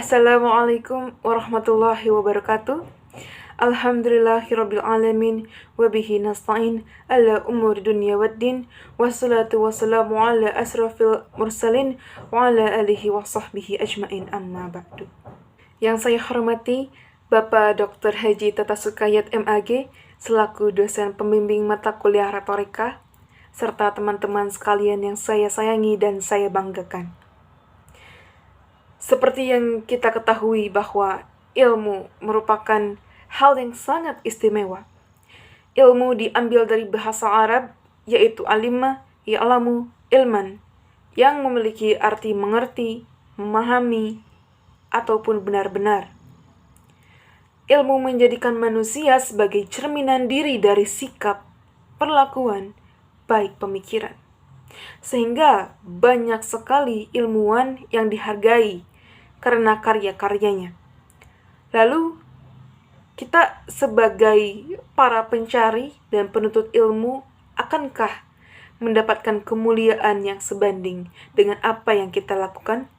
Assalamualaikum warahmatullahi wabarakatuh. Alhamdulillahirabbil alamin wa bihi nasta'in ala umuri dunya waddin wassalatu wassalamu ala asrafil mursalin wa ala alihi wa sahbihi ajmain amma ba'du. Yang saya hormati Bapak Dr. Haji Tata Sukayat MAG selaku dosen pembimbing mata kuliah retorika serta teman-teman sekalian yang saya sayangi dan saya banggakan. Seperti yang kita ketahui bahwa ilmu merupakan hal yang sangat istimewa. Ilmu diambil dari bahasa Arab, yaitu alima, ya'lamu, ilman, yang memiliki arti mengerti, memahami, ataupun benar-benar. Ilmu menjadikan manusia sebagai cerminan diri dari sikap, perlakuan, baik pemikiran. Sehingga banyak sekali ilmuwan yang dihargai karena karya-karyanya. Lalu, kita sebagai para pencari dan penuntut ilmu, akankah mendapatkan kemuliaan yang sebanding dengan apa yang kita lakukan?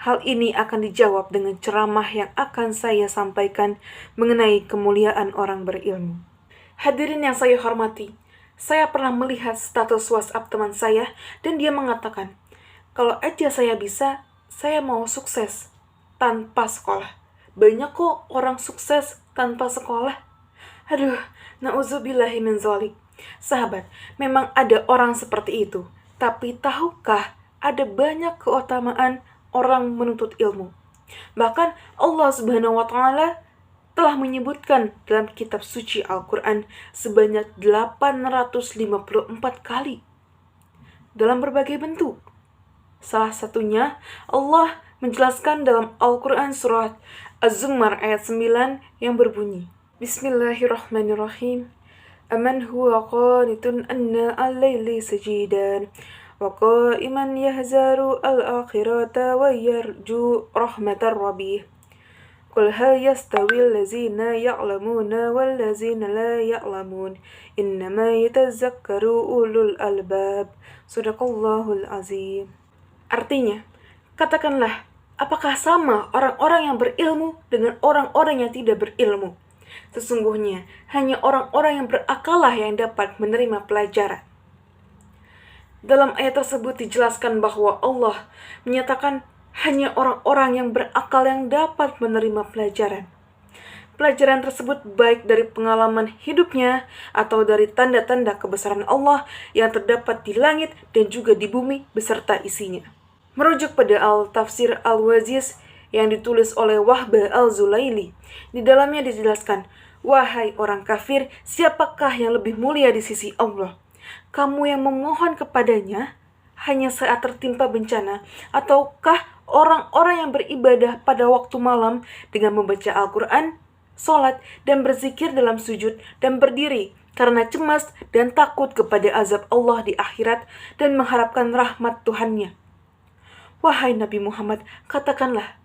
Hal ini akan dijawab dengan ceramah yang akan saya sampaikan mengenai kemuliaan orang berilmu. Hadirin yang saya hormati, saya pernah melihat status WhatsApp teman saya dan dia mengatakan, kalau aja saya bisa, saya mau sukses tanpa sekolah. Banyak kok orang sukses tanpa sekolah. Aduh, na'udzubillahi min dzalik. Sahabat, memang ada orang seperti itu. Tapi tahukah ada banyak keutamaan orang menuntut ilmu? Bahkan Allah Subhanahu wa Ta'ala telah menyebutkan dalam kitab suci Al-Quran sebanyak 854 kali dalam berbagai bentuk. Salah satunya Allah menjelaskan dalam Al-Quran surat Az-Zumar ayat 9 yang berbunyi, Bismillahirrahmanirrahim. Aman huwa qanitun anna al-layli sajidan wa qa'iman yahzaru al-akhirata wa yarju rahmatar rabbih. Qul hal yastawi allazina ya'lamuna wallazina la ya'lamun innama yatazakkaru ulul albab. Shadaqallahul azim. Artinya, katakanlah, apakah sama orang-orang yang berilmu dengan orang-orang yang tidak berilmu? Sesungguhnya, hanya orang-orang yang berakalah yang dapat menerima pelajaran. Dalam ayat tersebut dijelaskan bahwa Allah menyatakan hanya orang-orang yang berakal yang dapat menerima pelajaran. Pelajaran tersebut baik dari pengalaman hidupnya atau dari tanda-tanda kebesaran Allah yang terdapat di langit dan juga di bumi beserta isinya. Merujuk pada Al-Tafsir Al-Waziz yang ditulis oleh Wahbah Al-Zulaili, di dalamnya dijelaskan, wahai orang kafir, siapakah yang lebih mulia di sisi Allah? Kamu yang memohon kepadanya hanya saat tertimpa bencana, ataukah orang-orang yang beribadah pada waktu malam dengan membaca Al-Quran, sholat, dan berzikir dalam sujud dan berdiri karena cemas dan takut kepada azab Allah di akhirat dan mengharapkan rahmat Tuhannya? Wahai Nabi Muhammad, katakanlah,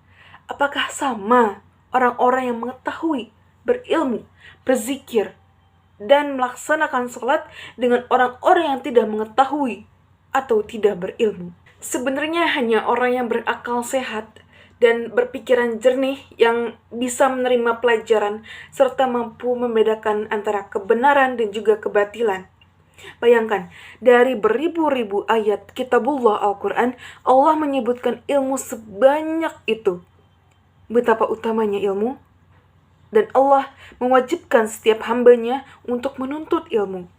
apakah sama orang-orang yang mengetahui, berilmu, berzikir, dan melaksanakan sholat dengan orang-orang yang tidak mengetahui atau tidak berilmu? Sebenarnya hanya orang yang berakal sehat dan berpikiran jernih yang bisa menerima pelajaran serta mampu membedakan antara kebenaran dan juga kebatilan. Bayangkan, dari beribu-ribu ayat kitabullah Al-Quran, Allah menyebutkan ilmu sebanyak itu. Betapa utamanya ilmu, dan Allah mewajibkan setiap hambanya untuk menuntut ilmu.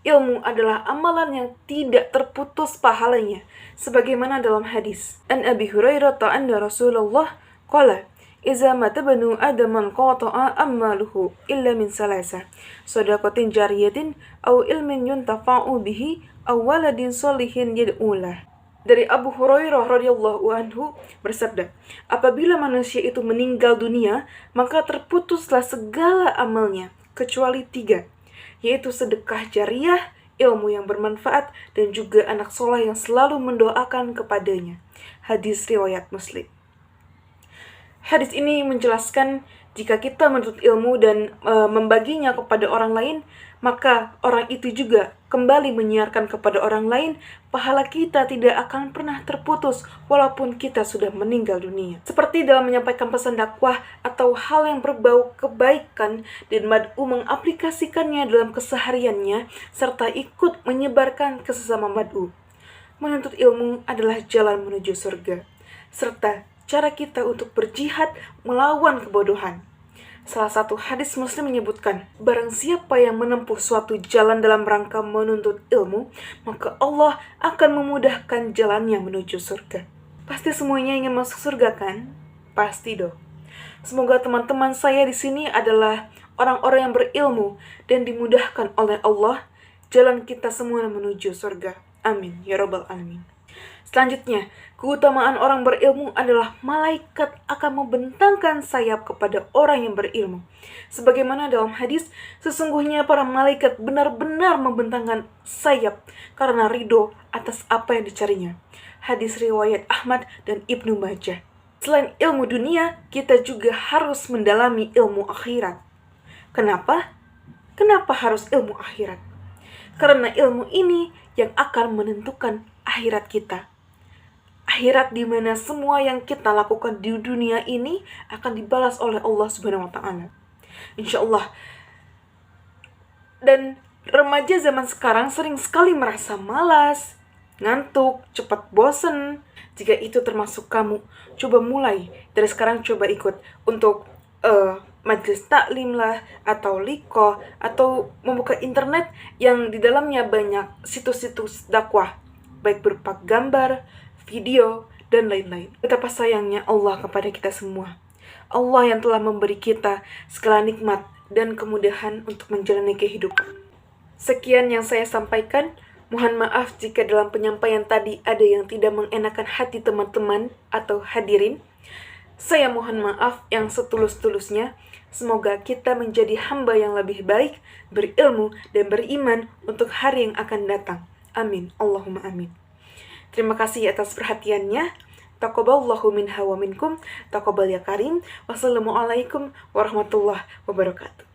Ilmu adalah amalan yang tidak terputus pahalanya, sebagaimana dalam hadis An Abi Hurairah anna Rasulullah qala, iza mata banu adaman qata'a ammaluhu illa min salasa, sadaqatin jariyatin aw ilmin yuntafa'u bihi aw waladin sholihin yad'ulah. Dari Abu Hurairah radhiyallahu anhu bersabda, apabila manusia itu meninggal dunia, maka terputuslah segala amalnya kecuali 3, yaitu sedekah jariyah, ilmu yang bermanfaat, dan juga anak soleh yang selalu mendoakan kepadanya. Hadis riwayat Muslim. Hadis ini menjelaskan jika kita menuntut ilmu dan membaginya kepada orang lain, maka orang itu juga kembali menyiarkan kepada orang lain, pahala kita tidak akan pernah terputus walaupun kita sudah meninggal dunia. Seperti dalam menyampaikan pesan dakwah atau hal yang berbau kebaikan, dan mad'u mengaplikasikannya dalam kesehariannya serta ikut menyebarkan ke sesama mad'u. Menuntut ilmu adalah jalan menuju surga, serta cara kita untuk berjihad melawan kebodohan. Salah satu hadis Muslim menyebutkan, barang siapa yang menempuh suatu jalan dalam rangka menuntut ilmu, maka Allah akan memudahkan jalannya menuju surga. Pasti semuanya ingin masuk surga kan? Pasti dong. Semoga teman-teman saya di sini adalah orang-orang yang berilmu dan dimudahkan oleh Allah jalan kita semua menuju surga. Amin ya rabbal alamin. Selanjutnya, keutamaan orang berilmu adalah malaikat akan membentangkan sayap kepada orang yang berilmu. Sebagaimana dalam hadis, sesungguhnya para malaikat benar-benar membentangkan sayap karena ridho atas apa yang dicarinya. Hadis riwayat Ahmad dan Ibnu Majah. Selain ilmu dunia, kita juga harus mendalami ilmu akhirat. Kenapa? Kenapa harus ilmu akhirat? Karena ilmu ini yang akan menentukan akhirat kita. Akhirat di mana semua yang kita lakukan di dunia ini akan dibalas oleh Allah Subhanahu wa taala. Insyaallah. Dan remaja zaman sekarang sering sekali merasa malas, ngantuk, cepat bosen. Jika itu termasuk kamu, coba mulai dari sekarang, coba ikut untuk majelis taklim lah, atau liqah, atau membuka internet yang di dalamnya banyak situs-situs dakwah, baik berupa gambar, video, dan lain-lain. Betapa sayangnya Allah kepada kita semua. Allah yang telah memberi kita segala nikmat dan kemudahan untuk menjalani kehidupan. Sekian yang saya sampaikan. Mohon maaf jika dalam penyampaian tadi ada yang tidak mengenakan hati teman-teman atau hadirin. Saya mohon maaf yang setulus-tulusnya. Semoga kita menjadi hamba yang lebih baik, berilmu dan beriman untuk hari yang akan datang. Amin. Allahumma amin. Terima kasih atas perhatiannya. Taqabbalallahu minha wa minkum. Taqabbal ya karim. Wassalamualaikum warahmatullahi wabarakatuh.